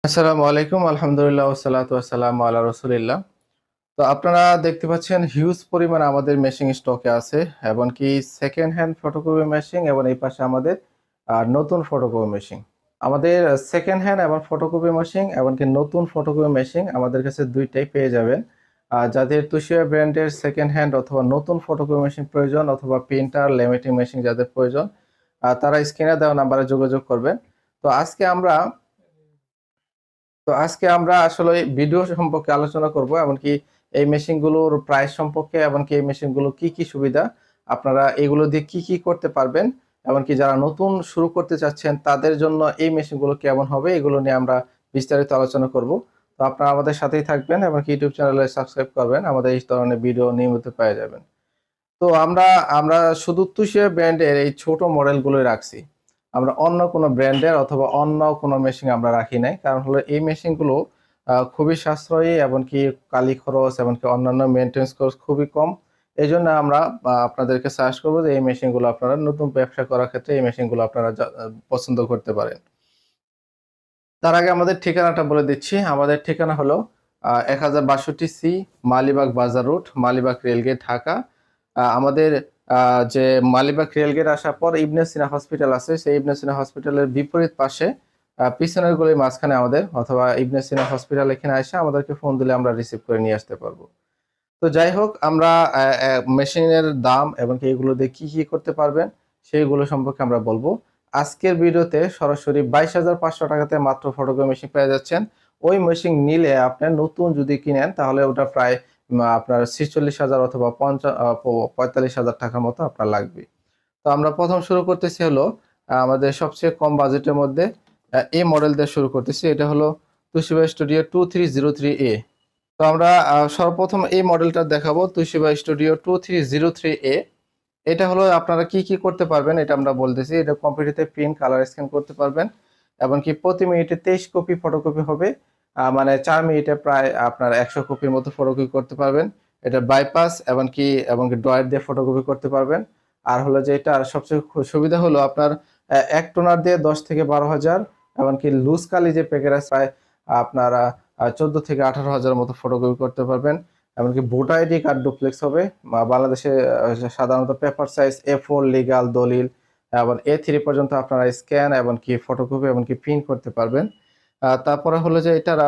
আসসালামু আলাইকুম, আলহামদুলিল্লাহ ওয়াসসালাতু ওয়াসসালামু আলা রাসূলিল্লাহ। তো আপনারা দেখতে পাচ্ছেন হিউজ পরিমাণে আমাদের মেশিন স্টকে আছে, এমনকি সেকেন্ড হ্যান্ড ফটোকপি মেশিন এবং এই পাশে আমাদের নতুন ফটোকপি মেশিন। আমাদের সেকেন্ড হ্যান্ড এবং ফটোকপি মেশিন এমনকি নতুন ফটোকপি মেশিন আমাদের কাছে দুইটাই পেয়ে যাবেন। যাদের তুষিয়া ব্র্যান্ডের সেকেন্ড হ্যান্ড অথবা নতুন ফটোকপি মেশিন প্রয়োজন অথবা প্রিন্টার লেমিনেটিং মেশিন যাদের প্রয়োজন, তারা স্ক্রিনে দেওয়া নাম্বারে যোগাযোগ করবেন। তো আজকে আমরা আসলে ভিডিও সম্পর্কে আলোচনা করব, এমনকি এই মেশিনগুলোর প্রাইস সম্পর্কে, এমনকি এই মেশিনগুলো কি কি সুবিধা, আপনারা এগুলো দিয়ে কি কি করতে পারবেন, এমনকি যারা নতুন শুরু করতে চাচ্ছেন তাদের জন্য এই মেশিনগুলো কেমন হবে, এগুলো নিয়ে আমরা বিস্তারিত আলোচনা করব। তো আপনারা আমাদের সাথেই থাকবেন, এমনকি ইউটিউব চ্যানেলে সাবস্ক্রাইব করবেন, আমাদের এই ধরনের ভিডিও নিয়মিত পেয়ে যাবেন। তো আমরা আমরা শুধু তুষার ব্র্যান্ডের এই ছোট মডেলগুলোই রাখছি। আমরা অন্য কোনো ব্র্যান্ডের অথবা অন্য কোনো মেশিন আমরা রাখি নাই, কারণ হলো এই মেশিনগুলো খুবই সাশ্রয়ী, এমনকি কালি খরচ এমনকি অন্যান্য মেনটেন্স খরচ খুবই কম। এই জন্য আমরা আপনাদেরকে সাজেস্ট করবো যে এই মেশিনগুলো আপনারা নতুন ব্যবসা করার ক্ষেত্রে এই মেশিনগুলো আপনারা পছন্দ করতে পারেন। তার আগে আমাদের ঠিকানাটা বলে দিচ্ছি। আমাদের ঠিকানা হলো 1062 সি মালিবাগ বাজার রোড, মালিবাগ রেলগেট, ঢাকা। আমাদের যে মালিবাগ রেলগেট আসার পর ইবনে সিনা হসপিটাল আছে, সেই ইবনে সিনা হসপিটালের বিপরীত পাশে পিছনের গলির মাঝখানে আমাদের, অথবা ইবনে সিনা হসপিটাল এখানে এসে আমাদেরকে ফোন দিলে আমরা রিসিভ করে নিয়ে আসতে পারবো। তো যাই হোক, আমরা মেশিনের দাম এবং এগুলো দিয়ে কি কি করতে পারবেন সেইগুলো সম্পর্কে আমরা বলবো। আজকের ভিডিওতে সরাসরি 22,500 টাকাতে মাত্র ফটোকপি মেশিন পেয়ে যাচ্ছেন। ওই মেশিন নিলে আপনার নতুন যদি কিনেন তাহলে ওটা প্রায় আপনার 46,000 অথবা 45,000 টাকার মতো আপনার লাগবে। তো আমরা প্রথম শুরু করতেছি হলো আমাদের সবচেয়ে কম বাজেটের মধ্যে এই মডেল দিয়ে শুরু করতেছি। এটা হলো তোশিবা স্টুডিও 2303A। তো আমরা সর্বপ্রথম এই মডেলটা দেখাবো, তোশিবা স্টুডিও 2303A। এটা হলো আপনারা কি কি করতে পারবেন এটা আমরা বলতেছি। এটা কম্পিউটারে প্রিন্ট কালার স্ক্যান করতে পারবেন, এমনকি প্রতি মিনিটে 23 কপি ফটোকপি হবে। মানে 4 মিনিটে প্রায় আপনার 100 কপির মতো ফটোকপি করতে পারবেন। এটা বাইপাস এমনকি ড্রয়ার দিয়ে ফটোকপি করতে পারবেন। আর হলো যে এটা সবচেয়ে সুবিধা হলো আপনার এক টোনার দিয়ে 10 থেকে 12,000, এমনকি লুজ কালি যে প্যাকেট আছে প্রায় আপনারা 14 থেকে 18,000 মতো ফটোকপি করতে পারবেন। এমনকি ভোটার আইডি কার্ড ডুপ্লেক্স হবে। বাংলাদেশে সাধারণত পেপার সাইজ A4 লিগাল দলিল এবং A3 পর্যন্ত আপনারা স্ক্যান এমনকি ফটোকপি এমনকি প্রিন্ট করতে পারবেন। তারপরে হলো যে এটারা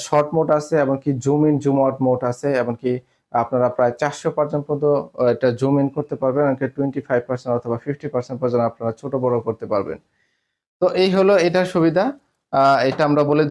শর্ট মোড আছে, এমনকি zoom in zoom out mode আছে, এমনকি আপনারা প্রায় 400% পর্যন্ত এটা জুম ইন করতে পারবেন, এমনকি 25% অথবা 50% পর্যন্ত আপনারা ছোট বড় করতে পারবেন। তো এই হলো এটার সুবিধা। এটা আমরা বলে